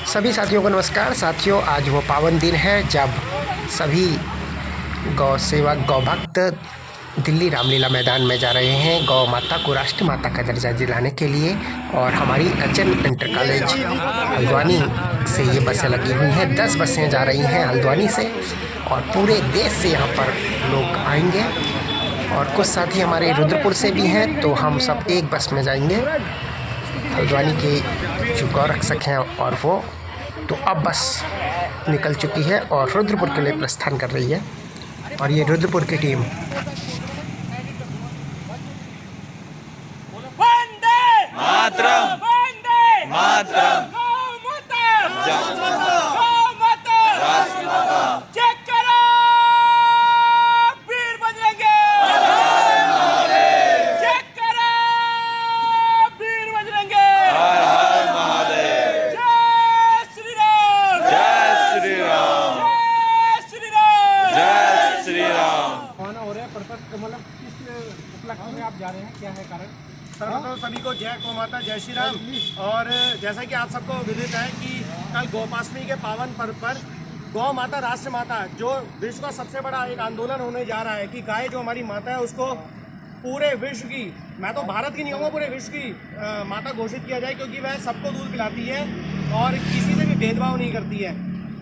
सभी साथियों को नमस्कार। साथियों, आज वो पावन दिन है जब सभी गौ सेवक गौ भक्त दिल्ली रामलीला मैदान में जा रहे हैं गौ माता को राष्ट्र माता का दर्जा दिलाने के लिए। और हमारी एचएन इंटर कॉलेज हल्द्वानी से ये बसें लगी हुई हैं। 10 बसें जा रही हैं हल्द्वानी से और पूरे देश से यहाँ पर लोग आएंगे। और कुछ साथी हमारे रुद्रपुर से भी हैं, तो हम सब एक बस में जाएंगे। हल्द्वानी के जो गौरक्षक हैं और वो तो अब बस निकल चुकी है और रुद्रपुर के लिए प्रस्थान कर रही है। और ये रुद्रपुर की टीम मतलब किस उपलक्ष्य में आप जा रहे हैं, क्या है कारण? सर्वप्रथम सभी को जय गौ माता, जय श्री राम। और जैसा कि आप सबको विदित है कि कल गोपाष्टमी के पावन पर्व पर गौ माता राष्ट्र माता जो विश्व का सबसे बड़ा एक आंदोलन होने जा रहा है कि गाय जो हमारी माता है उसको पूरे विश्व की, मैं तो भारत की नहीं कहूँगा, पूरे विश्व की माता घोषित किया जाए, क्योंकि वह सबको दूध पिलाती है और किसी से भी भेदभाव नहीं करती है।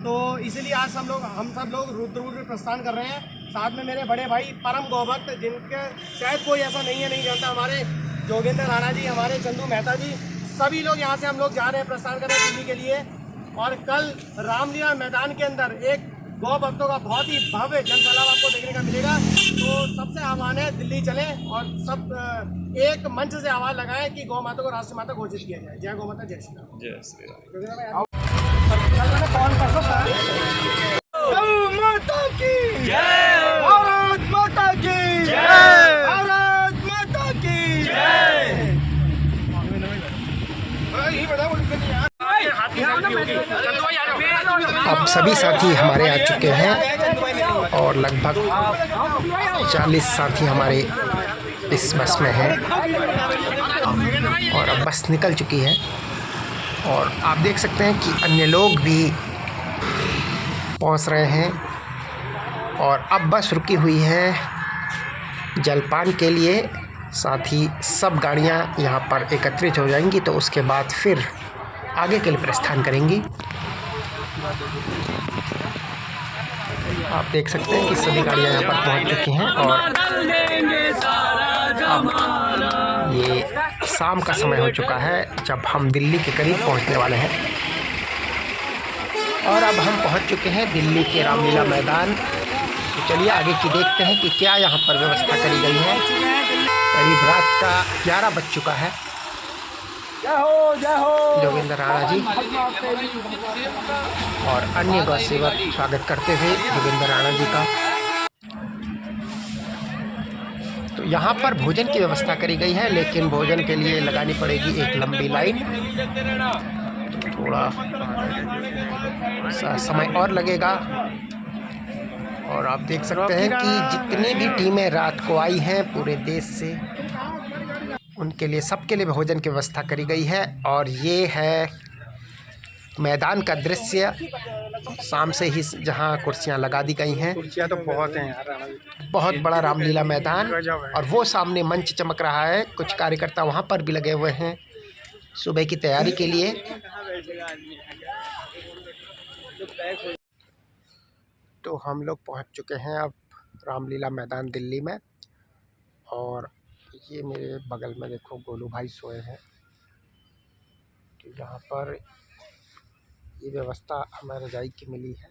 तो इसीलिए आज हम सब लोग रुद्रपुर में प्रस्थान कर रहे हैं। साथ में मेरे बड़े भाई परम गौभक्त, जिनके शायद कोई ऐसा नहीं जानता, हमारे जोगेंद्र राणा जी, हमारे चंदू मेहता जी, सभी लोग यहाँ से हम लोग जा रहे हैं, प्रस्थान कर रहे हैं दिल्ली के लिए। और कल रामलीला मैदान के अंदर एक गौ भक्तों का बहुत ही भव्य जनसैलाब आपको देखने का मिलेगा। तो सबसे आह्वान है दिल्ली चलें और सब एक मंच से आवाज़ लगाएं कि गौ माता को राष्ट्र माता घोषित किया जाए। जय गौ माता, जय श्री राम। जय श्री गौ राम। माता की जय, भारत माता की जय, भारत माता की जय। अब सभी साथी हमारे आ चुके हैं और लगभग 40 साथी हमारे इस बस में हैं और अब बस निकल चुकी है। और आप देख सकते हैं कि अन्य लोग भी पहुंच रहे हैं और अब बस रुकी हुई है जलपान के लिए। साथ ही सब गाड़ियां यहां पर एकत्रित हो जाएंगी, तो उसके बाद फिर आगे के लिए प्रस्थान करेंगी। आप देख सकते हैं कि सभी गाड़ियां यहां पर पहुंच चुकी हैं और अब ये शाम का समय हो चुका है जब हम दिल्ली के करीब पहुंचने वाले हैं। और अब हम पहुंच चुके हैं दिल्ली के रामलीला मैदान। तो चलिए आगे की देखते हैं कि क्या यहाँ पर व्यवस्था करी गई है। करीब रात का 11 बज चुका है। जोगेंद्र राणा जी और अन्य गौ सेवक स्वागत करते हुए जोगेंद्र राणा जी का। तो यहाँ पर भोजन की व्यवस्था करी गई है, लेकिन भोजन के लिए लगानी पड़ेगी एक लंबी लाइन। थोड़ा समय और लगेगा। और आप देख सकते हैं कि जितनी भी टीमें रात को आई हैं पूरे देश से, उनके लिए सबके लिए भोजन की व्यवस्था करी गई है। और ये है मैदान का दृश्य शाम से ही, जहां कुर्सियां लगा दी गई हैं। कुर्सियाँ तो बहुत हैं यार, बहुत बड़ा रामलीला मैदान। और वो सामने मंच चमक रहा है, कुछ कार्यकर्ता वहां पर भी लगे हुए हैं सुबह की तैयारी के लिए। तो हम लोग पहुंच चुके हैं अब रामलीला मैदान दिल्ली में। और ये मेरे बगल में देखो गोलू भाई सोए हैं। तो यहाँ पर ये व्यवस्था हमें रजाई की मिली है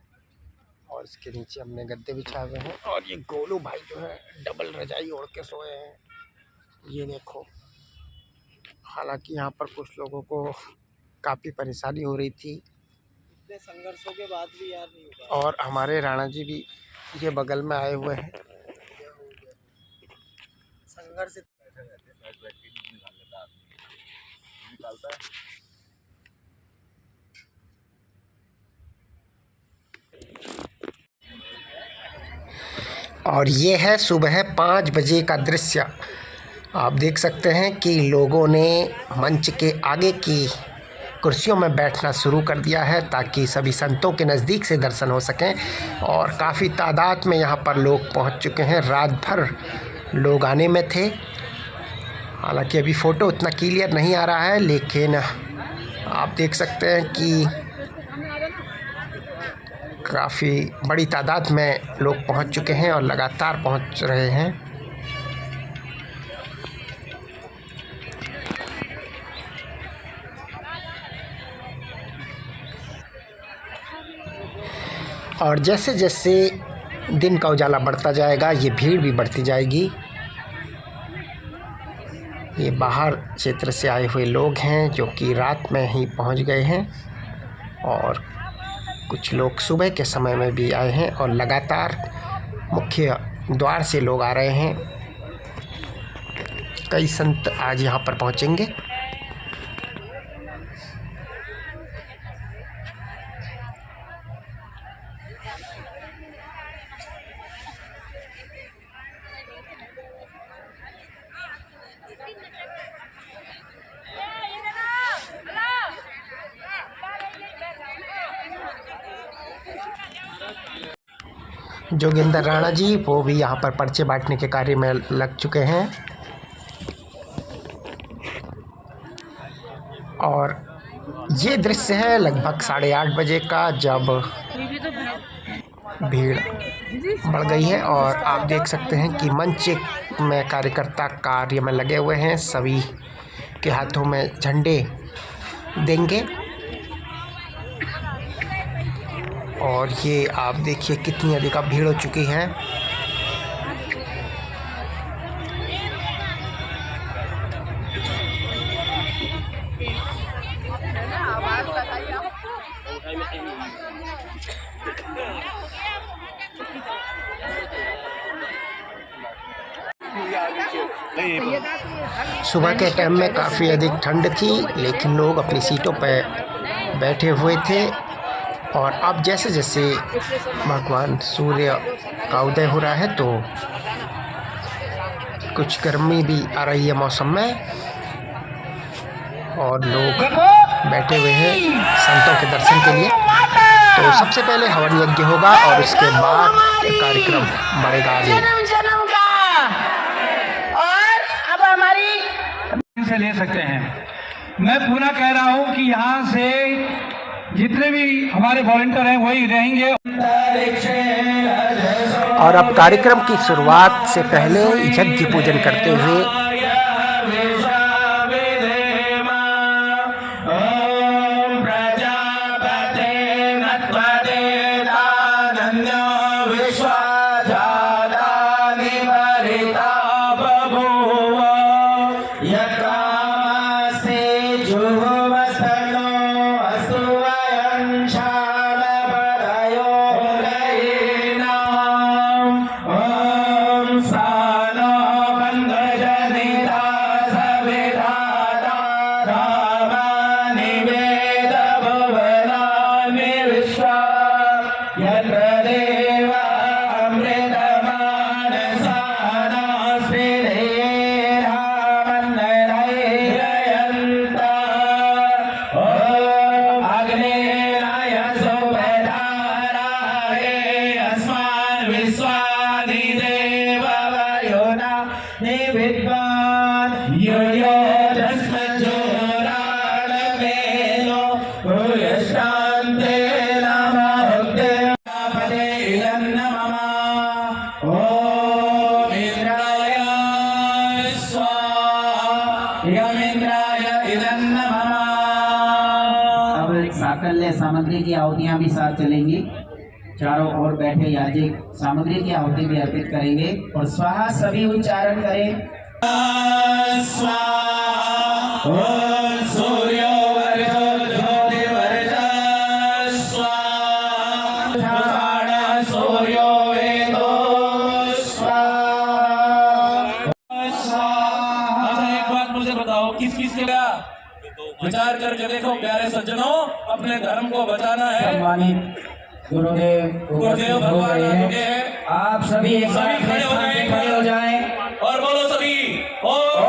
और इसके नीचे हमने गद्दे बिछाए हुए हैं। और ये गोलू भाई जो है डबल रजाई ओढ़ के सोए हैं, ये देखो। हालांकि यहाँ पर कुछ लोगों को काफ़ी परेशानी हो रही थी, संघर्षों के बाद भी यार नहीं हुआ। और हमारे राणा जी भी ये बगल में आए हुए हैं। संघर्ष और ये है सुबह 5 बजे का दृश्य। आप देख सकते हैं कि लोगों ने मंच के आगे की कुर्सियों में बैठना शुरू कर दिया है ताकि सभी संतों के नज़दीक से दर्शन हो सकें। और काफ़ी तादाद में यहाँ पर लोग पहुँच चुके हैं। रात भर लोग आने में थे। हालांकि अभी फ़ोटो उतना क्लियर नहीं आ रहा है, लेकिन आप देख सकते हैं कि काफ़ी बड़ी तादाद में लोग पहुंच चुके हैं और लगातार पहुंच रहे हैं। और जैसे जैसे दिन का उजाला बढ़ता जाएगा, ये भीड़ भी बढ़ती जाएगी। ये बाहर क्षेत्र से आए हुए लोग हैं जो कि रात में ही पहुंच गए हैं, और कुछ लोग सुबह के समय में भी आए हैं और लगातार मुख्य द्वार से लोग आ रहे हैं। कई संत आज यहाँ पर पहुँचेंगे। जोगिंदर राणा जी वो भी यहाँ पर पर्चे बांटने के कार्य में लग चुके हैं। और ये दृश्य है लगभग 8:30 बजे का, जब भीड़ बढ़ गई है। और आप देख सकते हैं कि मंच में कार्यकर्ता कार्य में लगे हुए हैं, सभी के हाथों में झंडे देंगे। और ये आप देखिए कितनी अधिक भीड़ हो चुकी है। सुबह के टाइम में काफ़ी अधिक ठंड थी, लेकिन लोग अपनी सीटों पर बैठे हुए थे। और अब जैसे जैसे भगवान सूर्य का उदय हो रहा है तो कुछ गर्मी भी आ रही है मौसम में, और लोग बैठे हुए हैं संतों के दर्शन के लिए। तो सबसे पहले हवन यज्ञ होगा और उसके बाद कार्यक्रम बढ़ेगा आगे। और अब हमारी से ले सकते हैं। मैं पूरा कह रहा हूं कि यहाँ से जितने भी हमारे वॉलंटियर हैं वही रहेंगे। और अब कार्यक्रम की शुरुआत से पहले यज्ञ पूजन करते हुए साकल्य सामग्री की आहुतियां भी साथ चलेंगी। चारों ओर बैठे याजक सामग्री की आहुति भी अर्पित करेंगे और स्वाहा सभी उच्चारण करें। किस किस के लिए विचार करके देखो प्यारे सज्जनों, अपने धर्म को बचाना है। सम्मानित गुरुदेव भगवान आ चुके हैं। आप सभी एक बार खड़े हो जाएं और बोलो सभी ओम।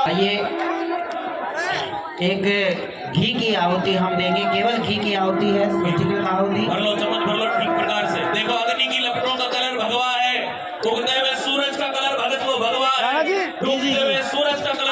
आइए एक घी की आहुति हम देंगे, केवल घी की आहुति है, मिष्टिकल आहुति। भर लो चम्मच, भर लो ठीक प्रकार से। देखो अग्नि की लपटों का कलर भगवा है, उगते हुए सूरज का कलर भगत को भगवा है, डूबते हुए सूरज का कलर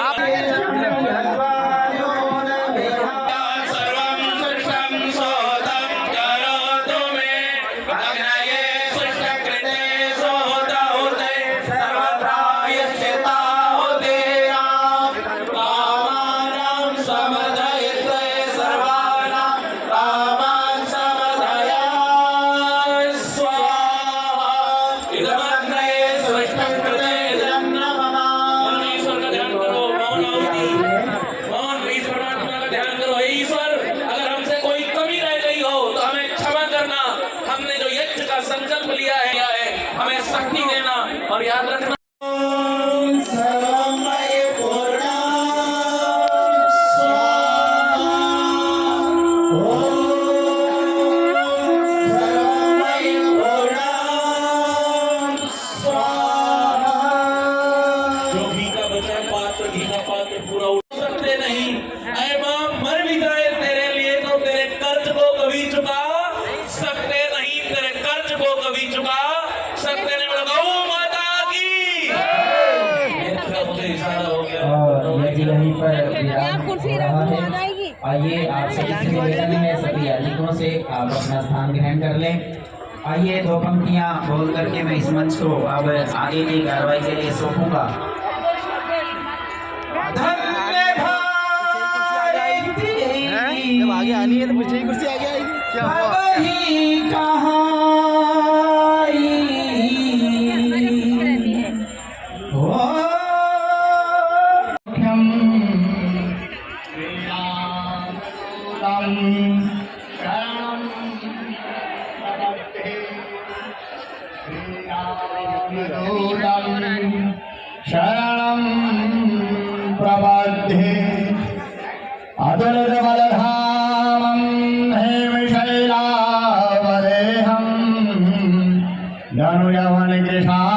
संकल्प लिया है, हमें शक्ति देना और याद रखना। जो घी का बचा पात्र, घी का पात्र पूरा उठ सकते नहीं। ऐ मां मर भी जाए तेरे लिए तो तेरे कर्ज को कभी चुका सकते नहीं, तेरे कर्ज को कभी चुका सकते नहीं। गौ माता की मुझे इशारा हो गया और यदि यहीं पर विराम हो रहा है, आइए आप सभी से निवेदन है, सभी यात्रिकों से आप अपना स्थान ग्रहण कर लें। आइए दो पंक्तियां बोल करके मैं इस मंच को अब आगे की कार्रवाई के लिए सौंपूंगा। जब आगे आनी है तो पीछे ही कुर्सी आगे आएगी। क्या हुआ? शरणं प्रपद्ये अतुलितबलधामं हेमशैलावदेहं धनुजवनकृशारं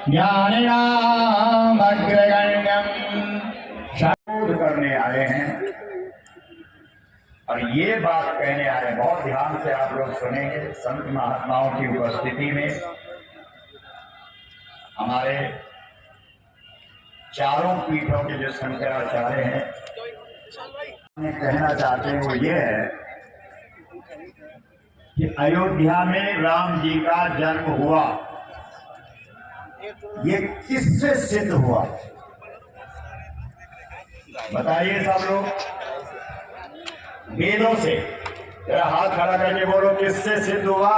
ज्ञानिनामग्रगण्यं शोध करने आए हैं और ये बात कहने आए हैं। बहुत ध्यान से आप लोग सुनेंगे। संत महात्माओं की उपस्थिति में हमारे चारों पीठों के जो शंकराचार्य हैं कहना चाहते हैं वो ये है कि अयोध्या में राम जी का जन्म हुआ, ये किससे सिद्ध हुआ? बताइए सब लोग। वेदों से। जरा हाथ खड़ा करके बोलो, किससे सिद्ध हुआ?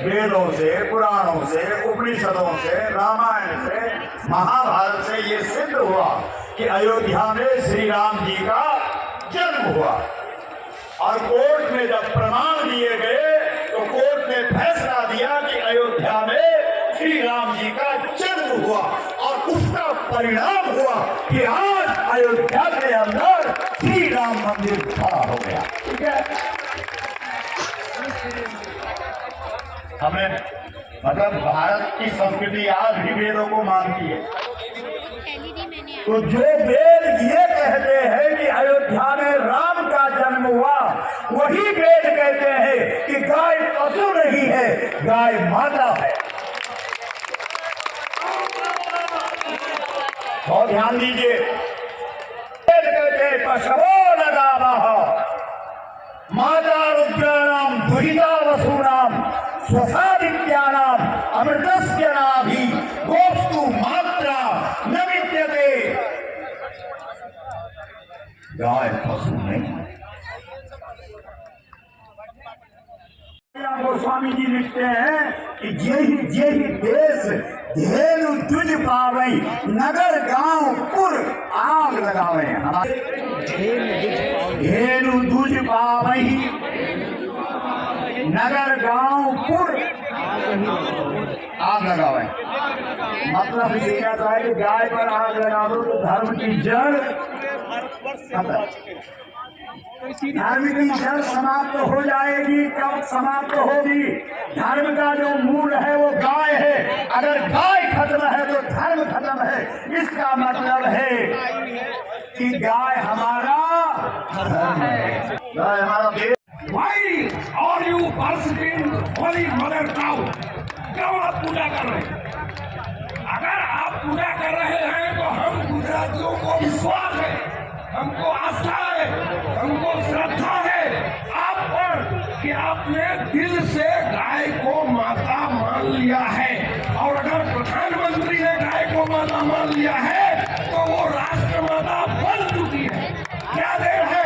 वेदों से, पुराणों से, उपनिषदों से, रामायण से, महाभारत से ये सिद्ध हुआ कि अयोध्या में श्री राम जी का जन्म हुआ। और कोर्ट में जब प्रमाण दिए गए तो कोर्ट ने फैसला दिया कि अयोध्या में श्री राम जी का जन्म हुआ और उसका परिणाम हुआ कि आज अयोध्या के अंदर श्री राम मंदिर खड़ा हो गया। ठीक है, हमें मतलब भारत की संस्कृति आज भी वेदों को मानती है। तो जो वेद ये कहते हैं कि अयोध्या में राम का जन्म हुआ, वही वेद कहते हैं कि गाय पशु नहीं है, गाय माता है। बहुत ध्यान दीजिए। वेद कहते हैं पशवो नगावः माता रुद्राणाम दुहिता वसूनाम स्वसादित्यानाम अमृतस्य नाभि गोस्तु मात्रा न विद्यते। गाय पशु नहीं। गोस्वामी जी लिखते हैं कि जेहि देश धेनु तुझ पावई नगर गांव पुर आग लगावे। धेनु तुझ पावई नगर गांव पुर आग लगावे। मतलब ये कहता है कि गाय पर आग लगा दो तो धर्म की जड़ खत्म। धर्म की जड़ समाप्त हो जाएगी। कब समाप्त होगी? धर्म का जो मूल है वो गाय है। अगर गाय खत्म है तो धर्म खत्म है। इसका मतलब है कि गाय हमारा धर्म है, गाय हमारा देश। Why are you worshipping holy mother cow? क्यों आप पूजा कर रहे हैं? अगर आप पूजा कर रहे हैं तो हम गुजरातियों को विश्वास है, हमको आस्था है, हमको श्रद्धा है आप पर कि आपने दिल से गाय को माता मान लिया है। और अगर प्रधानमंत्री ने गाय को माता मान लिया है तो वो राष्ट्र माता बन चुकी है। क्या देर है?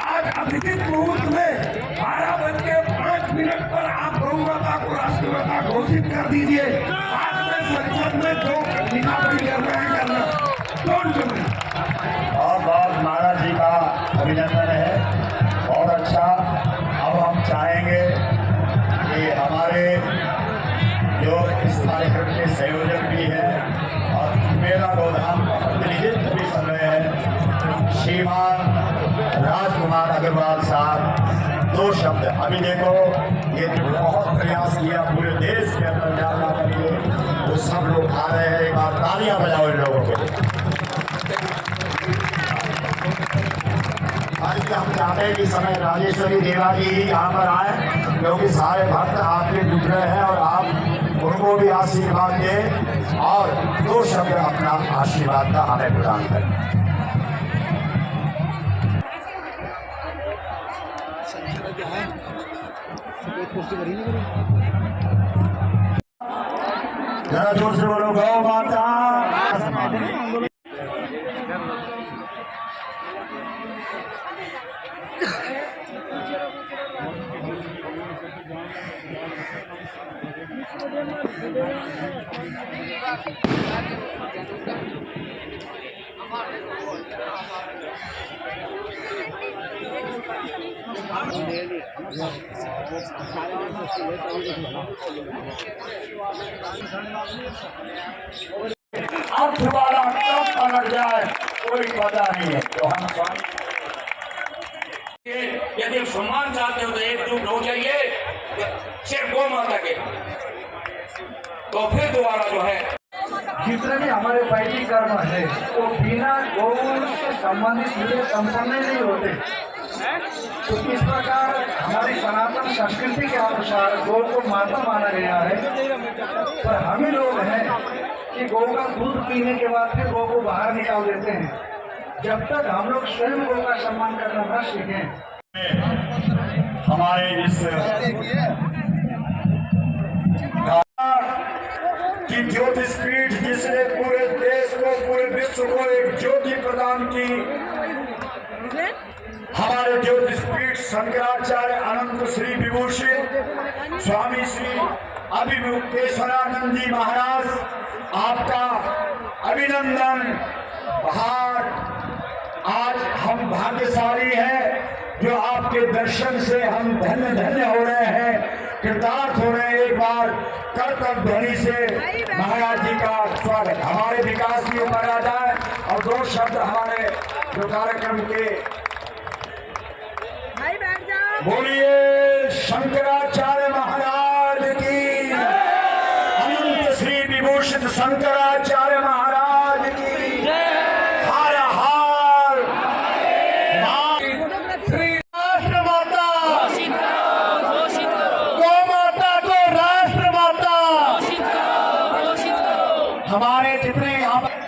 आज अभिजीत मुहूर्त में 12:05 पर आप गौ माता को राष्ट्र माता घोषित कर दीजिए। आज में संसद में जो लिखा पढ़ी करना है करना। Don't do it. बहुत बहुत महाराज जी का अभिनंदन है, बहुत अच्छा। अब हम चाहेंगे कि हमारे जो इस कार्यक्रम के संयोजक भी हैं और मेरा गोधाम का प्रतिनिधित्व भी कर रहे हैं, श्रीमान राजकुमार अग्रवाल साहब, 2 शब्द। अभी देखो ये बहुत प्रयास किया पूरे देश के अंदर जाना करके, वो सब लोग आ रहे हैं। एक बार तालियां बजाओ इन लोगों के लिए। आज हम चाहते हैं कि समय राजेश्वरी देवा जी ही यहाँ पर आए, क्योंकि सारे भक्त आपके जुट रहे हैं और आप उनको भी आशीर्वाद दें और 2 शब्द अपना आशीर्वाद का हमें प्रदान करें। जरा जोर से बोलो गौ माता। अब दोबारा कब पलट जाए कोई पता नहीं है। तो हम स्वामी यदि आप सम्मान चाहते हो तो एकजुट हो जाइए सिर्फ गौ माता के, तो फिर दोबारा जो है जितने भी हमारे वैदिक कर्म है वो बिना गौ से संबंधित हुए संपन्न नहीं होते। तो इस प्रकार हमारी सनातन संस्कृति के अनुसार गौ को माता माना गया है। पर हम ही लोग हैं कि गौ का दूध पीने के बाद फिर गौ को बाहर निकाल देते हैं। जब तक हम लोग स्वयं गौ का सम्मान करना न सीखें, हमारे इस की ज्योतिषपीठ जिसने पूरे देश को पूरे विश्व को एक ज्योति प्रदान की, हमारे ज्योतिषपीठ शंकराचार्य अनंत श्री विभूषित स्वामी श्री अभिमुक्तेश्वरानंद जी महाराज, आपका अभिनंदन। आज हम भाग्यशाली हैं जो आपके दर्शन से हम धन्य धन्य हो रहे हैं, कृतार्थ हो रहे हैं। एक बार कर्तव्य ध्वनि से महाराज जी का स्वागत। हमारे विकास की ऊपर आ जाए और 2 शब्द हमारे जो कार्यक्रम के बोलिए शंकराचार्य महाराज की, अनंत श्री विभूषित शंकराचार्य महाराज की, हर हर श्री राष्ट्र माता, गौ माता को राष्ट्र माता। हमारे जितने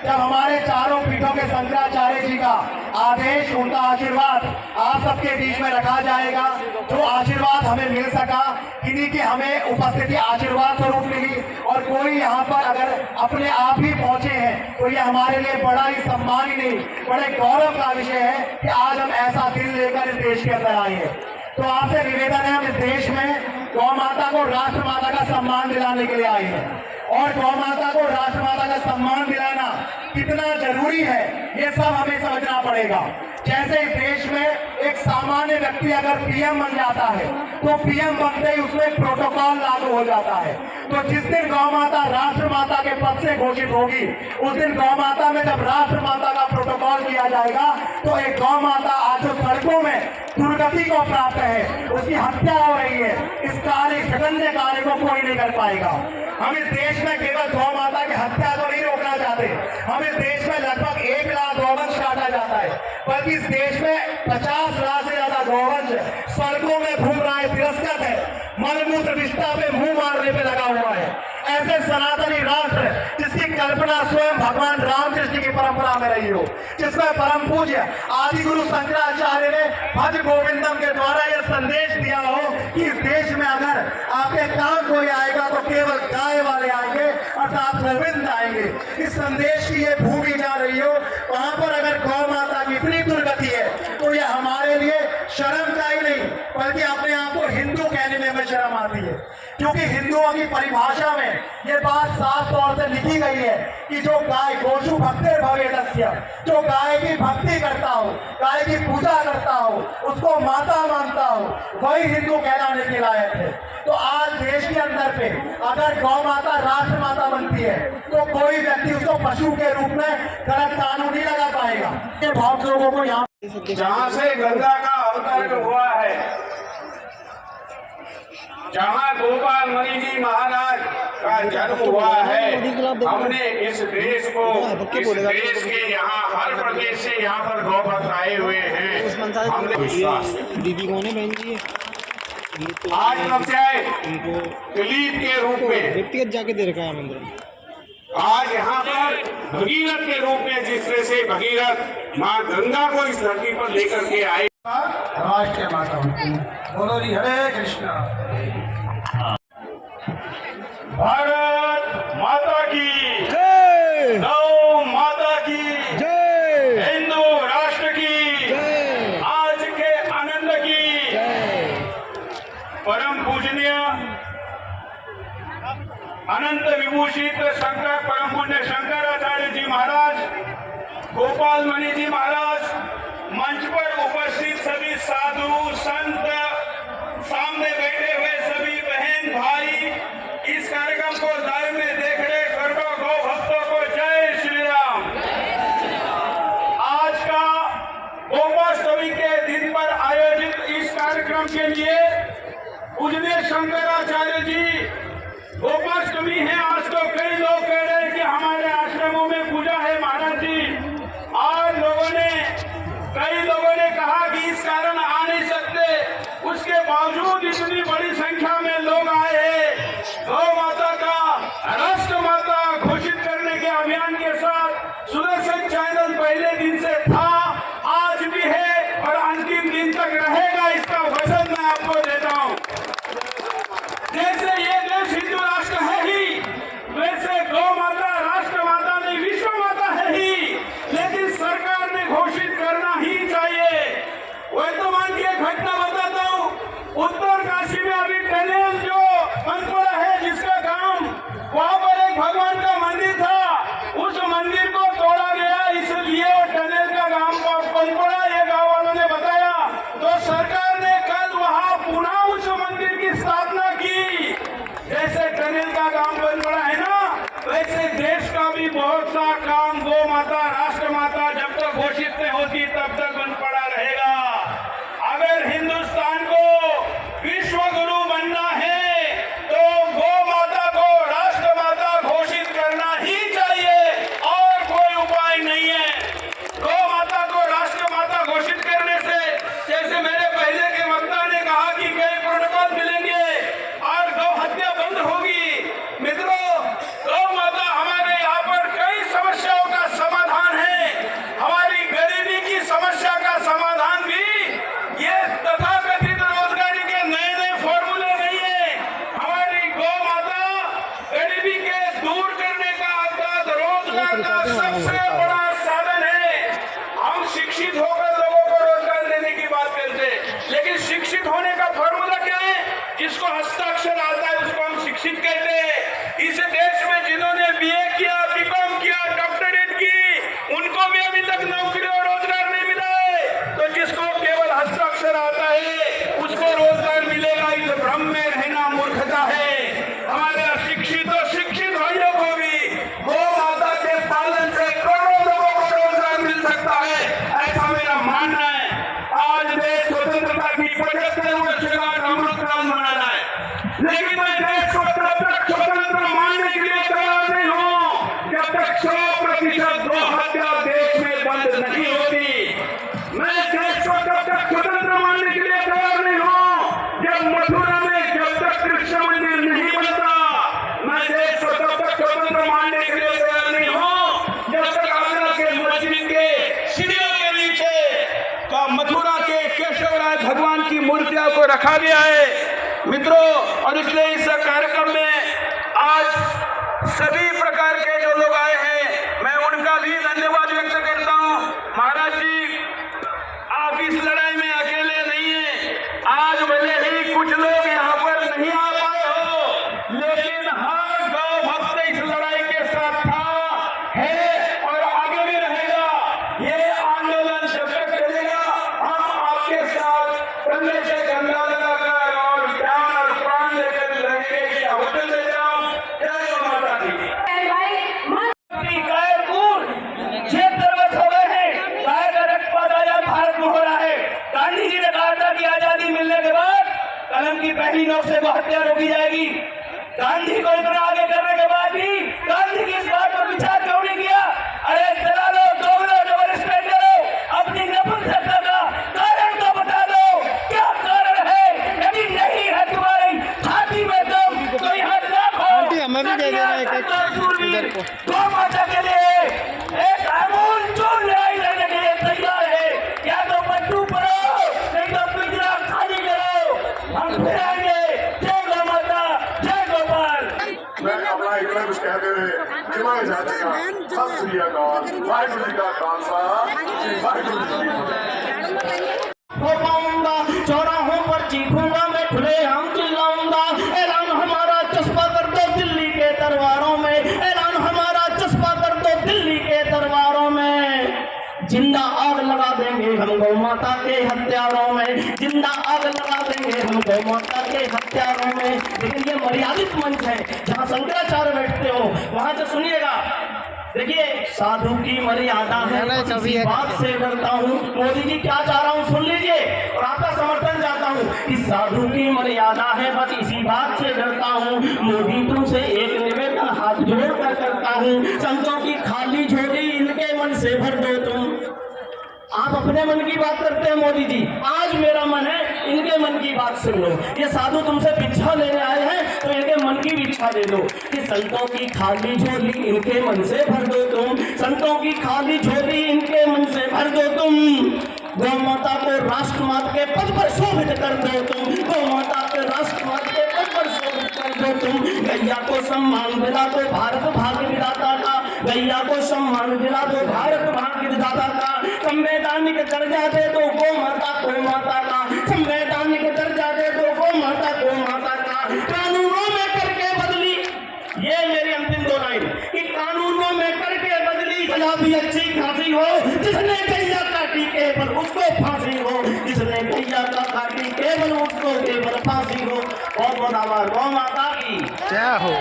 जब हमारे चारों पीठों के शंकराचार्य जी का आदेश, उनका आशीर्वाद आप सबके बीच में रखा जाएगा। जो आशीर्वाद हमें मिल सका, किन्हीं की हमें उपस्थिति आशीर्वाद स्वरूप मिली, और कोई यहाँ पर अगर अपने आप ही पहुंचे हैं तो ये हमारे लिए बड़ा ही सम्मान ही नहीं, बड़े गौरव का विषय है कि आज हम ऐसा दिल लेकर इस देश के अंदर आए हैं। तो आपसे निवेदन है, हम इस देश में गौ माता को राष्ट्र माता का सम्मान दिलाने के लिए आए हैं, और गौ माता को राष्ट्र माता का सम्मान दिलाना कितना जरूरी है, ये सब हमें समझना पड़ेगा। जैसे इस देश में एक सामान्य व्यक्ति अगर पीएम बन जाता है तो पीएम बनते ही उसमें एक प्रोटोकॉल लागू हो जाता है। तो जिस दिन गौ माता राष्ट्र माता के पद से घोषित होगी, उस दिन गौ माता में जब राष्ट्र माता का प्रोटोकॉल किया जाएगा तो एक गौ माता आज जो सड़कों में दुर्गति को प्राप्त है, उसकी हत्या हो रही है, इस कार्य जघन्य कार्य को कोई नहीं कर पाएगा। हम इस देश में केवल गौ माता की हत्या को नहीं रोकना चाहते, हम इस देश में लगभग 1 लाख गौवंश काटा जाता है, बल्कि इस देश में 50 लाख से ज्यादा गौवंश सड़कों में घूम रहा है, तिरस्कृत है, मलमूत्र विष्ठा पे मुंह मारने पे लगा हुआ है। ऐसे सनातनी राष्ट्र जिसकी कल्पना स्वयं भगवान रामकृष्ण की परंपरा में रही हो, जिसमें परम पूज्य आदि गुरु शंकराचार्य ने भज गोविंदम के द्वारा यह संदेश दिया हो कि इस देश में अगर आपके काम कोई आएगा तो केवल गाय वाले आएंगे, अर्थात गोविंद आएंगे। इस संदेश की ये भूमि जा रही हो, वहां पर अगर गौ माता की इतनी दुर्गति है तो यह हमारे लिए शर्म का ही नहीं, बल्कि अपने आप को हिंदू कहने में हमें शर्म आती है। क्योंकि हिंदुओं की परिभाषा में ये बात साफ तौर से लिखी गई है कि जो गाय गोचु भक्ते भवेदस्य, जो गाय की भक्ति करता हो, गाय की पूजा करता हो, उसको माता मानता हो, वही हिंदू कहलाने के लायक है। तो आज देश के अंदर पे अगर गौ माता राष्ट्र माता बनती है तो कोई व्यक्ति उसको पशु के रूप में गलत कानून नहीं लगा पाएगा। ये बहुत लोगों को यहाँ जहाँ से गंगा का अवतरण हुआ है, जहाँ गोपाल मणि जी महाराज का जन्म हुआ है, हमने इस देश को, इस देश के यहाँ हर प्रदेश से यहाँ पर गौ भक्त आए हुए हैं। हमने विश्वास, दीदी कौन है बहन जी? आज नवचाए दिलीप के रूप में व्यक्तिगत जाके दे रखा है मंदिर। आज यहाँ पर भगीरथ के रूप में, जिस तरह से भगीरथ माँ गंगा को इस धरती पर लेकर के आए, राष्ट्रीय माता बोलो जी, हरे कृष्णा। भारत माता की जय, गौ माता की जय, हिंदू राष्ट्र की जय, आज के आनंद की जय। परम पूजनीय अनंत विभूषित शंकर परम पूज्य शंकराचार्य जी महाराज, गोपाल मणि जी महाराज, मंच पर उपस्थित सभी साधु संत, सामने बैठे हुए सभी बहन भाई, इस कार्यक्रम को लाइव में देख रहे करोड़ों गौ भक्तों को जय श्री राम। आज का गोपाष्टमी के दिन पर आयोजित इस कार्यक्रम के लिए पूजनीय शंकराचार्य जी, गोपाष्टमी है आज, तो कई लोग कह रहे हैं कि हमारे आश्रमों में पूजा है महाराज जी। आज कई लोगों ने कहा कि इस कारण आ नहीं सकते, उसके बावजूद इतनी बड़ी संख्या में लोग आए हैं। गौ माता का राष्ट्र माता घोषित करने के अभियान के साथ सुदर्शन चैनल पहले दिन से था, आज भी है और अंतिम दिन तक रहेगा, इसका वचन मैं आपको देता हूँ। जैसे ये देश हिंदू राष्ट्र है ही, वैसे गौ माता राष्ट्र माता नहीं विश्व माता है ही, लेकिन सरकार ने घोषित करना ही चाहिए। वर्तमान की एक घटना बताता हूँ, उत्तर काशी में अभी टनल जो बन पड़ा है, जिसका काम, वहाँ पर एक भगवान का मंदिर था, उस मंदिर को तोड़ा गया, इसलिए वो टनल का काम बन पड़ा, ये गाँव वालों ने बताया। तो सरकार ने कल वहाँ पुनः उस मंदिर की स्थापना की। जैसे टनल का काम बन पड़ा है ना, वैसे देश का भी बहुत सा काम गौ माता राष्ट्र माता जब तक घोषित नहीं होती तब तक बन पड़ा रहेगा। अगर हिंदुस्तान को विश्व गुरु बनना है तो गौ माता को राष्ट्र माता घोषित करना ही चाहिए, और कोई उपाय नहीं है। गौ माता को राष्ट्र माता घोषित करने से, जैसे मेरे पहले के वक्ता ने कहा कि कई प्रोटोकॉल मिलेंगे और गौ हत्या बंद होगी। मित्रों, गौ माता हमारे यहाँ पर कई समस्याओं का समाधान है। हमारी गरीबी की समस्या का समाधान भी ये तथाकथित रोजगारी के नए नए फॉर्मूले नहीं है। हमारी गौ माता गरीबी के दूर करने का, अर्थात रोजगार का सबसे बड़ा साधन है। हम शिक्षित होकर लोगों को रोजगार देने की बात करते हैं, लेकिन शिक्षित होने का फॉर्मूला क्या है? जिसको हस्ताक्षर आता है उसको हम शिक्षित कहते हैं। इस देश में जिन्होंने बीए किया, बीकॉम किया, डॉक्टरेट की, तक गौ हत्या देश में बंद नहीं होती। मैं देश को तब तक स्वतंत्र मानने के लिए तैयार नहीं हूँ जब मथुरा में जब तक कृष्ण मंदिर नहीं बनता। मैं देश को तब तक स्वतंत्र मानने के लिए तैयार नहीं हूँ जब तक आगरा के मस्जिद के सीढ़ियों के नीचे का मथुरा के केशवराय भगवान की मूर्तियों को रखा गया है मित्रों। और इसलिए इस कार्यक्रम में आज सभी प्रकार के जो लोग आए हैं मैं उनका भी धन्यवाद व्यक्त करता हूँ। महाराज जी, आप इस लड़ाई में अकेले नहीं हैं। आज भले ही कुछ लोग यहाँ पर नहीं आ पाए हो, लेकिन हर गौ भक्त इस लड़ाई के साथ था, है और आगे भी रहेगा। ये आंदोलन जब तक चलेगा हम आपके साथ कंधे से कंधा लगाकर और ज्ञान और प्राण लेकर रहेंगे। इस वचन देता हूं। जय गौ माता दी। क्षेत्र में सभे है गाय का रक्तपात आजाद भारत में हो रहा है। गांधी जी ने कहा था कि आजादी मिलने के बाद कलम की पहली नोक से वो हत्या रोकी जाएगी। गांधी को इतना आगे करने के बाद भी गांधी की इस बात पर विचार क्यों नहीं किया? अरे चला लो, दोगलो, डबल स्टैंड करो, अपनी नपुंसकता का कारण तो बता दो, क्या कारण है? यदि नहीं है तुम्हारी छाती में दम तो यहाँ लाखों हमें भी दे देना एक गौ माता के लिए एक अमूल जो लड़ाई लड़ने के लिए तैयार है। या तो पट्टू पड़ो, नहीं तो पिंजरा खाली करो। हम फिर आएंगे। जय गौ माता, जय गोपाल। मैं अपना इतना कुछ कहते हुए जिम्मे जाते का सत श्री अकाल। वाहिगुरु जी का खालसा, वाहिगुरु जी की फतेह। हो पाऊंगा चौराहों पर चीखूंगा मैं, खुले हम चिल्लाऊंगा। ऐलान हमारा चस्पा कर दो दिल्ली के दरबारों में, ऐलान हमारा चस्पा कर दो दिल्ली के दरबारों में। जिंदा आग लगा देंगे हम गौ माता के हत्यारों में, जिंदा आग लगा देंगे हम गौ माता के हत्यारों में। लेकिन ये मर्यादित मंच है जहाँ शंकराचार्य बैठते हो, वहां से सुनिएगा। देखिए, साधु की मर्यादा है, इसी बात से डरता हूँ। मोदी जी क्या चाह रहा हूँ सुन लीजिए और आपका समर्थन चाहता हूँ कि साधु की मर्यादा है, बस इसी बात से डरता हूँ। मोदी तुमसे एक निवेदन हाथ जोड़ कर करता हूँ, संतों की खाली झोली इनके मन से भर दो तुम। आप अपने मन की बात करते हैं मोदी जी, आज मेरा मन है इनके मन की बात सुन लो। ये साधु तुमसे भिक्षा लेने आए हैं तो इनके मन की भिक्षा दे दो कि संतों की खाली झोली इनके मन से भर दो तुम, संतों की खाली झोली इनके मन से भर दो तुम। गौ माता को राष्ट्रमाता के पद पर शोभित कर दो तुम, गौ माता को राष्ट्रमाता के पद पर शोभित कर दो तुम। गैया को सम्मान दिला दो भारत भाग्य विधाता का, गैया को सम्मान दिला दो भारत भाग्य विधाता का। संवैधानिक दर्जा दे दो गौ माता को माता का, संवैधानिक दर्जा दे दो गौ माता को माता का। कानूनों में करके बदली, ये मेरी अंतिम दो लाइन, कि कानूनों में करके बदली सजा भी अच्छी खासी हो। जिसने गैया काटी केवल उसको फांसी हो, जिसने गैया का काटी केवल उसको केवल फांसी हो। बहुत बहुत आभार। गौ माता की क्या हो।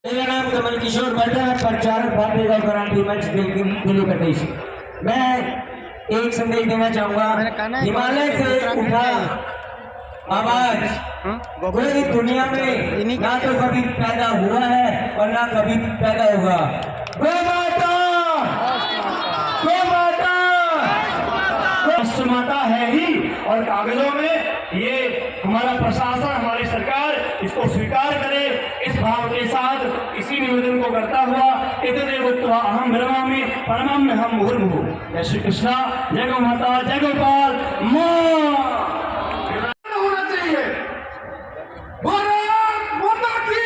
मेरा नाम कमल किशोर वर्मा, प्रचारक भारतीय गौ क्रांति मंच दिल्ली प्रदेश। मैं एक संदेश देना चाहूँगा। हिमालय से उठा आवाज कोई दुनिया में ना तो कभी पैदा हुआ है और ना कभी पैदा होगा। गौ माता, गौ माता राष्ट्र माता है ही। और कागजों में ये हमारा प्रशासन, हमारी सरकार इसको स्वीकार करे। इस भाव के साथ इसी निवेदन को करता हुआ इतने गुप्त अहम ब्रह्मामि परमम में हम मुहुर्मुहु। जय श्री कृष्णा, जय गौ माता, जय गोपाल। होना चाहिए। भारत माता की,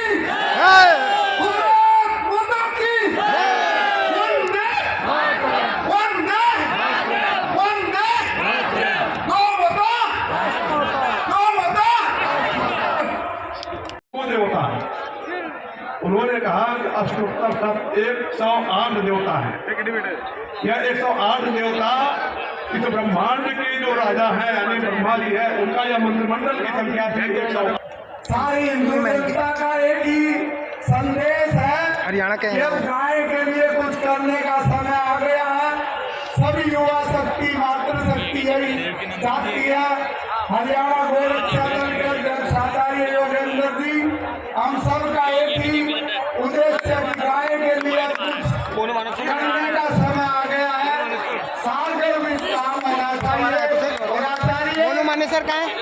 भारत माता की। वंदे वंदे वंदे गौ माता, गौ माता। वो देवता है, उन्होंने कहा कि अष्टोत्तर सब 108 देवता है। यह 108 देवता इस ब्रह्मांड के जो राजा है यानी ब्रह्मा जी है, उनका यह मंत्रिमंडल की संख्या थी 100। सारी हिंदू जनता का एक ही संदेश है, हरियाणा के जब गाय के लिए कुछ करने का समय आ गया है। सभी युवा शक्ति मातृ शक्ति यही चाहती है। हरियाणा गोरक्षा दल के अध्यक्ष आचार्य योगेंद्र जी, हम सबका एक ही उद्देश्य गाय के लिए कुछ करने सर कहाँ है?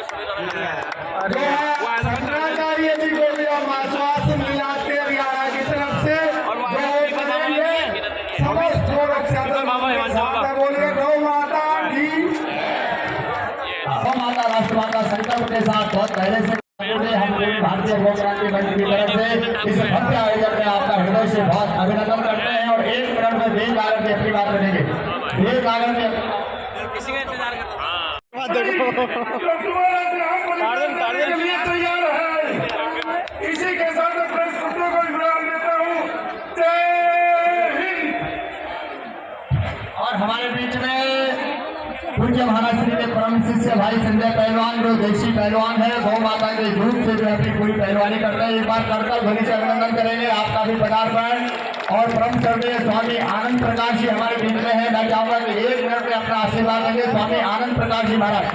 शंकराचार्य जी को भी हम आश्वासन मिलाते हैं हरियाणा की तरफ से समस्त बोलिए गौ माता की गौ माता राष्ट्र माता संकल्प के साथ बहुत पहले से हम भारतीय गौ क्रांति मंच की तरफ से इस भव्य आयोजन में आपका हृदय से बहुत अभिनंदन करते हैं और 1 मिनट में वेद आगर की अपनी बात करेंगे। वेद आगर की किसी का इंतजार कर रहा हूँ। तैयार है। इसी के साथ अपने शब्दों को विराम देता हूँ। जय हिंद। और हमारे बीच में पूज्य महाराज श्री के परम शिष्य भाई संजय पहलवान जो देशी पहलवान है, गौ माता के रूप से जो अपनी पूरी पहलवानी कर रहे हैं। एक बार करतल ध्वनि से अभिनंदन करेंगे आपका भी पदार्पण। और परम श्रद्धेय स्वामी आनंद प्रकाश जी हमारे बीच में है। मैं चाहूंगा कि 1 मिनट में अपना आशीर्वाद देंगे स्वामी आनंद प्रकाश जी महाराज।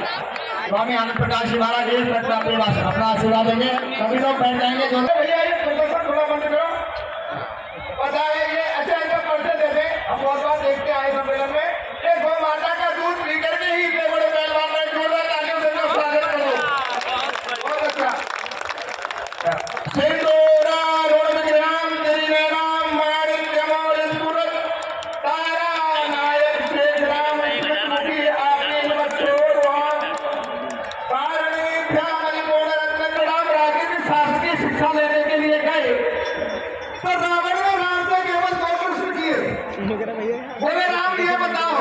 स्वामी आनंद प्रकाश जी महाराज 1 मिनट में अपना आशीर्वाद देंगे। सभी लोग बैठ जाएंगे। जो भैया ये प्रदर्शन थोड़ा बंद करो। पता है ये अच्छा ऐसा पर्चे दे दें। हम बहुत बार देखते आए सम्मेलन में एक गौ माता का दूध पी करके ही इतने बड़े पहलवान में जोरदार तालियों से स्वागत करो। बहुत अच्छा। सिंदूरा रोड विग्राम तेरी नाम माणिक्य मौल स्फुरत तारा नायक शेष राम मुखी आपने बच्चों कारणी भ्यामल मोड़ रत्न कड़ाम रागे की शास्त्र की शिक्षा लेने के लिए गए तो रावण ने राम से केवल 2 प्रश्न किए। बोले राम ये बताओ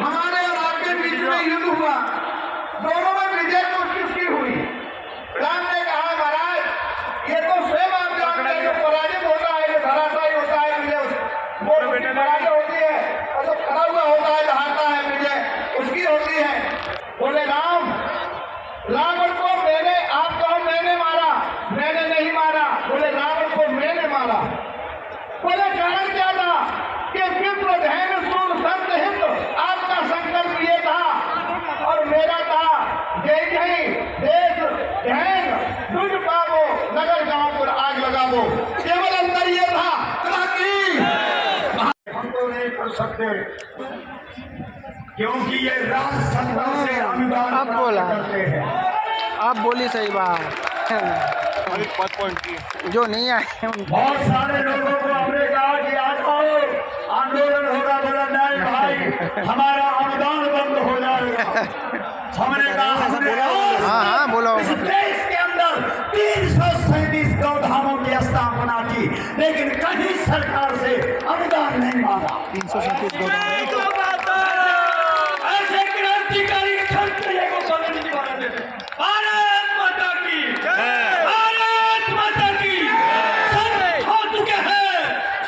हमारे और आपके बीच में युद्ध हुआ, दोनों में विजय किसकी हुई? राम ने कहा महाराज ये तो स्वयं आप जानते हैं, जो पराजित होता है जो धराशायी होता है विजय वो पराजय होती है और जो खड़ा हुआ होता है जो हारता है विजय उसकी होती है। बोले राम रावण को मैंने मारा, मैंने नहीं मारा। बोले रावण को मैंने मारा। बोले कारण क्या था कि विप्र ध्यान सूर संत हित आपका संकल्प ये था और मेरा था जय जय देश ध्यान दुज पावो नगर गांव पर आग लगावो। केवल अंतर ये था हम तो नहीं कर सकते क्योंकि ये राजसत्ता से अनुदान अब बोला। प्राप्त करते हैं। आप बोली सही बात। जो नहीं आए बहुत सारे लोगों को हमने कहा कि आज आओ आंदोलन होगा। बोला नहीं भाई हमारा अनुदान बंद हो जाएगा। हमने कहा हाँ बोलो। इस देश के अंदर 337 गौधामों की स्थापना की लेकिन कहीं सरकार से अनुदान नहीं मांगा। 337 ऐसे क्रांतिकारी क्षत्रिय को बदल दीवाना देते। भारत माता की भारत माता की सब खो चुके हैं,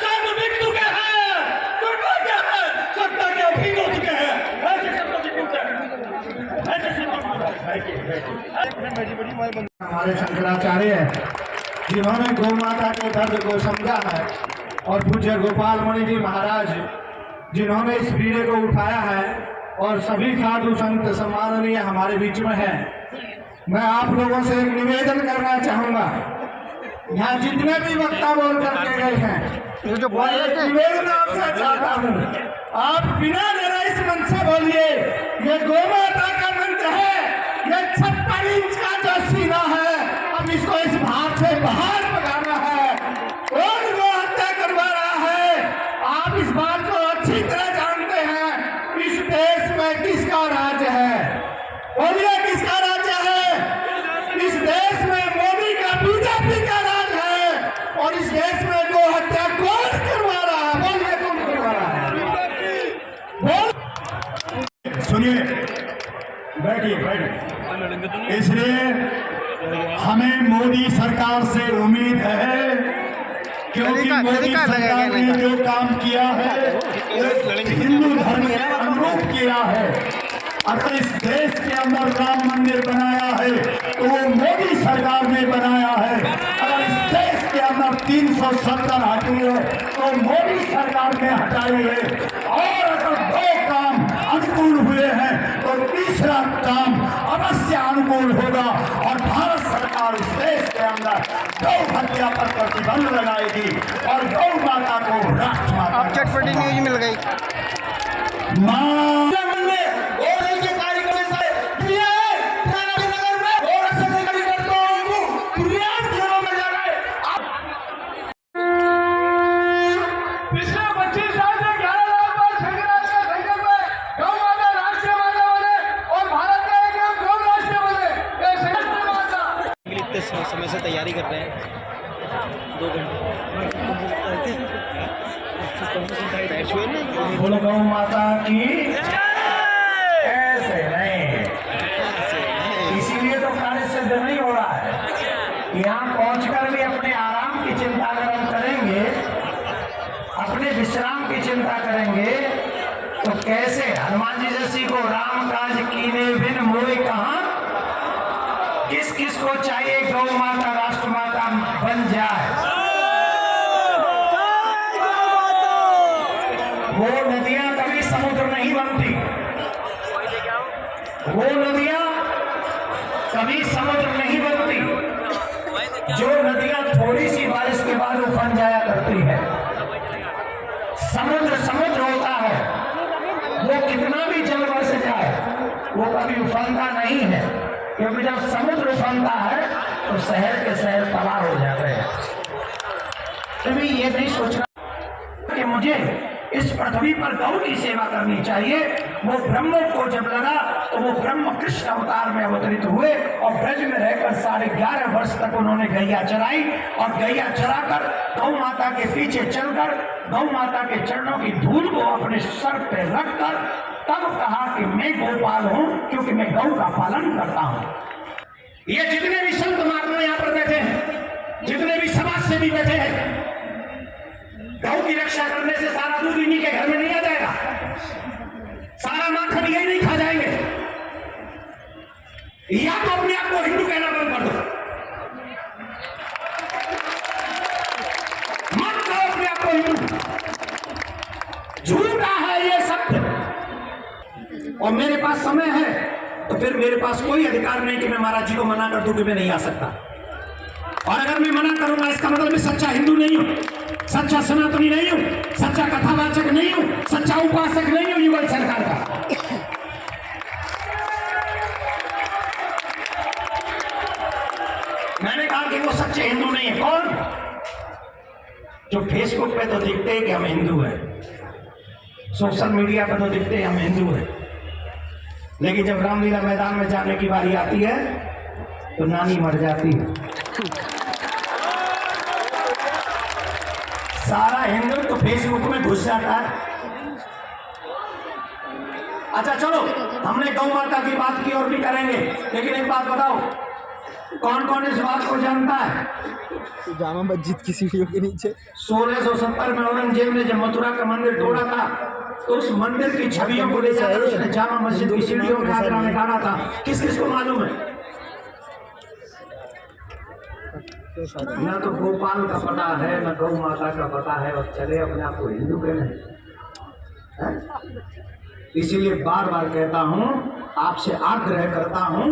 सब बिक चुके हैं, टूट गए हैं, सत्ता के अधीन हो चुके हैं। ऐसे शब्द दिखते हैं, ऐसे शब्द हमारे शंकराचार्य जिन्होंने गौ माता के दर्द को समझा है और पूज्य गोपाल मणि जी महाराज जिन्होंने इस पीड़े को उठाया है और सभी साधु संत सम्माननीय हमारे बीच में है। मैं आप लोगों से एक निवेदन करना चाहूंगा। यहाँ जितने भी वक्ता बोल करके गए हैं जो बोल रहे थे निवेदन आपसे चाहता हूँ आप बिना डरे इस मंच से बोलिए ये गौ माता का मंच है, ये 56 इंच का जो सीना है अब इसको इस भाग से बाहर भगाना है। कौन गौ हत्या करवा रहा है? आप इस बात को अच्छी तरह जानते हैं। इस देश में किसका राज्य है? बोलिए किसका राज्य है? इस देश में मोदी का बीजेपी का राज है और इस देश में गौ हत्या कौन करवा रहा है? बोलिए कौन करवा रहा है? बोल सुनिए बैठिए इसलिए हमें मोदी सरकार से उम्मीद है क्योंकि मोदी सरकार ने जो काम किया है हिंदू धर्म के अनुरूप किया है। अगर इस देश के अंदर राम मंदिर बनाया है तो वो मोदी सरकार ने बनाया है। अगर इस देश के अंदर 370 हटी है तो मोदी सरकार ने हटाई है। और अगर 2 काम अनुकूल हुए हैं तो तीसरा काम अवश्य अनुकूल होगा और भारत सरकार इस देश के अंदर गौ हत्या पर प्रतिबंध लगाएगी और गौ माता को राष्ट्र माता अब चटपटी न्यूज मिल गई। मां बोलो गौ माता की ऐसे नहीं। इसीलिए तो कार्य सिद्ध नहीं हो रहा है। यहाँ पहुंचकर भी अपने आराम की चिंता अगर हम करेंगे, अपने विश्राम की चिंता करेंगे, तो कैसे? हनुमान जी जैसी को राम काज कीने बिन मोए कहाँ। किस किस को चाहिए गौ माता राष्ट्र माता बन जाए? वो नदियां कभी समुद्र नहीं बनती, वो नदियां कभी समुद्र नहीं बनती। जो नदियां थोड़ी सी बारिश के बाद उफन जाया करती है, समुद्र समुद्र होता है, वो कितना भी जल बरस जाए वो कभी उफनता नहीं है, क्योंकि जब समुद्र उफनता है तो शहर के शहर तबाह हो जाते हैं। कभी ये नहीं सोचना कि मुझे इस पृथ्वी पर गौ की सेवा करनी चाहिए। वो ब्रह्म को जब लगा तो वो ब्रह्म कृष्ण अवतार में अवतरित हुए और ब्रज में रहकर 11.5 वर्ष तक उन्होंने गैया चराई और गैया चराकर गौ माता के पीछे चलकर गौ माता के चरणों की धूल को अपने सर पे रखकर तब कहा कि मैं गोपाल हूं, क्योंकि मैं गौ का पालन करता हूं। ये जितने भी संत महात्मा यहाँ पर बैठे हैं, जितने भी समाज से भी बैठे हैं, गौ की रक्षा करने से सारा दूध इन्हीं के घर में नहीं आ जाएगा, सारा माखन यही नहीं खा जाएंगे। या तो अपने आप को हिंदू कहना बंद कर दो, मत कहो अपने आप को हिंदू, झूठा है ये सत्य। और मेरे पास समय है तो फिर मेरे पास कोई अधिकार नहीं कि मैं महाराज जी को मना कर दूं कि मैं नहीं आ सकता। और अगर मैं मना करूंगा इसका मतलब मैं सच्चा हिंदू नहीं हूं, सच्चा सनातनी नहीं हूं, सच्चा कथावाचक नहीं हूं, सच्चा उपासक नहीं हूं युगल सरकार का। मैंने कहा कि वो सच्चे हिंदू नहीं है। कौन? जो फेसबुक पे तो दिखते हैं कि हम हिंदू हैं, सोशल मीडिया पे तो दिखते हैं हम हिंदू हैं, लेकिन जब रामलीला मैदान में जाने की बारी आती है तो नानी मर जाती है। सारा हिंदू तो फेसबुक में घुस जाता है। अच्छा चलो, हमने गौ माता की बात की और भी करेंगे, लेकिन एक बात बताओ, कौन कौन इस बात को जानता है? जामा मस्जिद की सीढ़ियों के नीचे 1670 में औरंगजेब ने जब मथुरा का मंदिर तोड़ा था तो उस मंदिर की छवियों को ले जाकर उसने जामा मस्जिद की सीढ़ियों में आगरा में गाड़ा था। किस किस को मालूम है? न तो गोपाल का पता है, न गौ माता का पता है, और चले अपने आप को हिंदू कहने। इसीलिए बार बार कहता हूं, आपसे आग्रह करता हूं,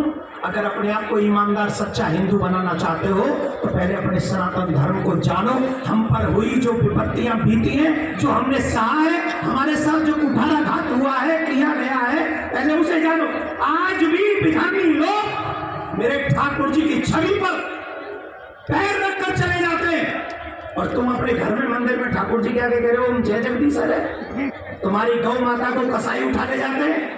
अगर अपने आप को ईमानदार सच्चा हिंदू बनाना चाहते हो तो पहले अपने सनातन धर्म को जानो। हम पर हुई जो विपत्तियां बीती हैं, जो हमने सहा है, हमारे साथ जो कुठाराघात हुआ है, किया गया है, पहले उसे जानो। आज भी बिहारी लोग मेरे ठाकुर जी की छवि पर पैर रखकर चले जाते हैं, और तुम अपने घर में मंदिर में ठाकुर जी के आगे कह रहे हो जय जगदीशर है। तुम्हारी गौ माता को कसाई उठा ले जाते हैं,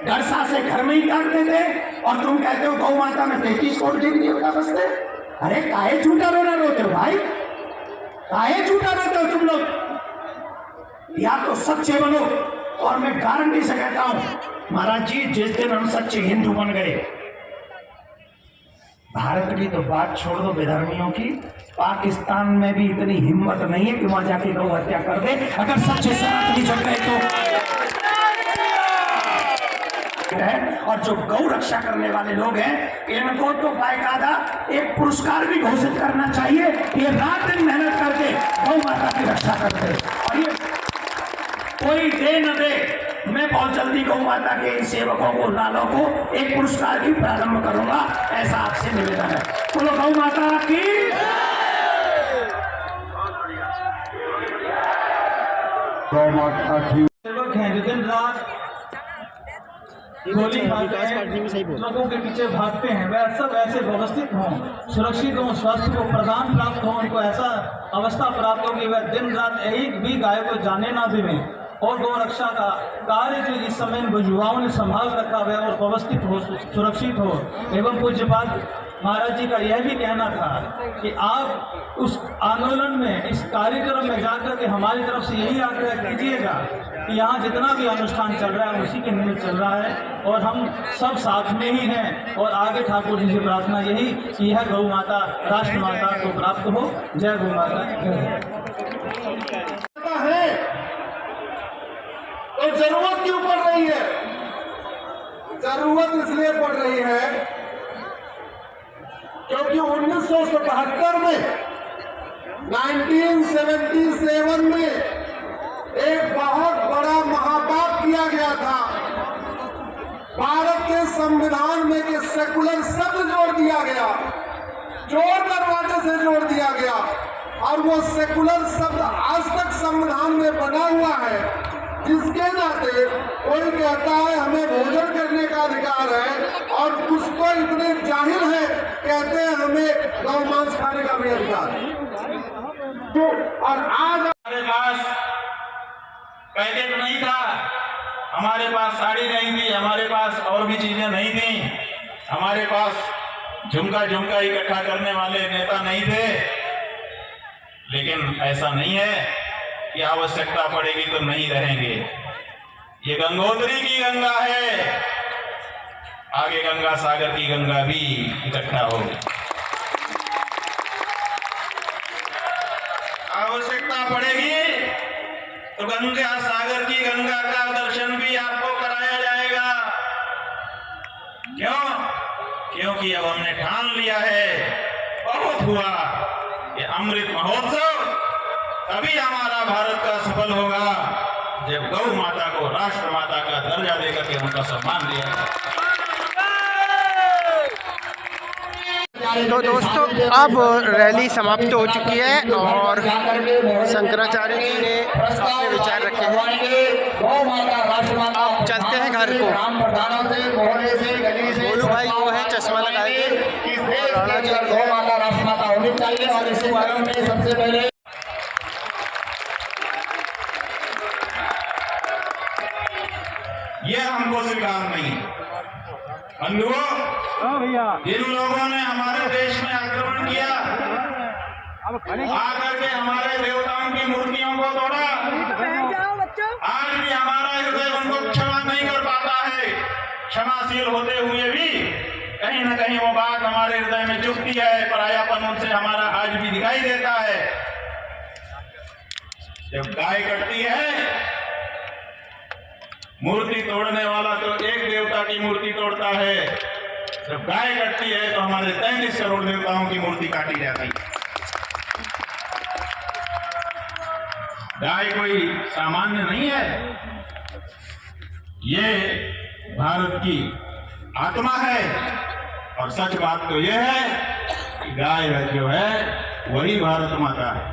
डरसा से घर में ही काट देते, और तुम कहते हो गौ माता में 33 करोड़ देवी देवता बसते। अरे काहे झूठा रोना रोते हो भाई, काहे झूठा रोते हो तुम लोग? या तो सच्चे बनो, और मैं गारंटी से कहता हूं महाराज जी, जिस दिन हम सच्चे हिंदू बन गए, भारत की तो बात छोड़ दो, विधर्मियों की, पाकिस्तान में भी इतनी हिम्मत नहीं है कि वहां जाके गौ हत्या कर दे, अगर सच्चे सनातनी जग गए तो। और जो गौ रक्षा करने वाले लोग हैं, इनको तो बाकायदा एक पुरस्कार भी घोषित करना चाहिए। ये रात दिन मेहनत करके गौ माता की रक्षा करते, और ये कोई दे न दे, मैं बहुत जल्दी गौ माता के इन सेवकों को, लालों को एक पुरस्कार भी प्रारंभ करूंगा, ऐसा आपसे निवेदन है। बोलो गौ माता की। गौ माता की। सेवक हैं जो दिन रात गोली खाते हैं, लोगों के पीछे भागते हैं, वह सब ऐसे व्यवस्थित हों, सुरक्षित हों, स्वास्थ्य को प्रदान प्राप्त हो, उनको ऐसा अवस्था प्राप्त हो कि वह दिन रात एक भी गाय को जाने ना देवें, और गौ रक्षा का कार्य जो इस समय युवाओं ने संभाल रखा है और व्यवस्थित हो, सुरक्षित हो। एवं पूज्यपाद महाराज जी का यह भी कहना था कि आप उस आंदोलन में, इस कार्यक्रम में जाकर के हमारी तरफ से यही आग्रह कीजिएगा कि यहाँ जितना भी अनुष्ठान चल रहा है उसी के निमित्त चल रहा है और हम सब साथ में ही हैं। और आगे ठाकुर जी से प्रार्थना यही कि यह गौ माता राष्ट्र माता को प्राप्त हो। जय गौ माता। है तो जरूरत क्यों पड़ रही है? जरूरत इसलिए पड़ रही है क्योंकि 1977 में 1977 में एक बहुत बड़ा महापाप किया गया था। भारत के संविधान में के सेकुलर शब्द जोड़ दिया गया, चोर दरवाजे से जोड़ दिया गया और वो सेकुलर शब्द आज तक संविधान में बना हुआ है, जिसके नाते कोई कहता है हमें भोजन करने का अधिकार है और कुछ तो इतने जाहिल है कहते हैं हमें गौ मांस खाने का भी अधिकार है। और आज हमारे पास पैकेट नहीं था, हमारे पास साड़ी नहीं थी, हमारे पास और भी चीजें नहीं थी, हमारे पास झुमका इकट्ठा करने वाले नेता नहीं थे। लेकिन ऐसा नहीं है कि आवश्यकता पड़ेगी तो नहीं रहेंगे। ये गंगोत्री की गंगा है, आगे गंगा सागर की गंगा भी इकट्ठा होगी। आवश्यकता पड़ेगी तो गंगा सागर की गंगा का दर्शन भी आपको कराया जाएगा। क्यों? क्योंकि अब हमने ठान लिया है, बहुत हुआ। ये अमृत महोत्सव तभी हमारा भारत का सफल होगा जब गौ माता को राष्ट्र माता का दर्जा देकर के उनका सम्मान दिया जाए। तो दोस्तों अब रैली समाप्त हो चुकी है और शंकराचार्य जी ने अपने विचार रखे हैं। अब चलते हैं घर को। बोलू भाई वो है चश्मा लगाए और राणा जी गौ माता राष्ट्र माता होनी चाहिए और इसी बारे में सबसे पहले ये हमको स्वीकार नहीं है। बंधुओं, जिन लोगों ने हमारे देश में आक्रमण किया, आकर के हमारे देवताओं की मूर्तियों को तोड़ा, आज भी हमारा हृदय उनको क्षमा नहीं कर पाता है। क्षमाशील होते हुए भी कहीं न कहीं वो बात हमारे हृदय में चुभती है, परायापन उनसे हमारा आज भी दिखाई देता है। जब गाय कटती है, मूर्ति तोड़ने वाला तो एक देवता की मूर्ति तोड़ता है, जब गाय कटती है तो हमारे 33 करोड़ देवताओं की मूर्ति काटी जाती है। गाय कोई सामान्य नहीं है, ये भारत की आत्मा है। और सच बात तो यह है कि गाय जो है वही भारत माता है।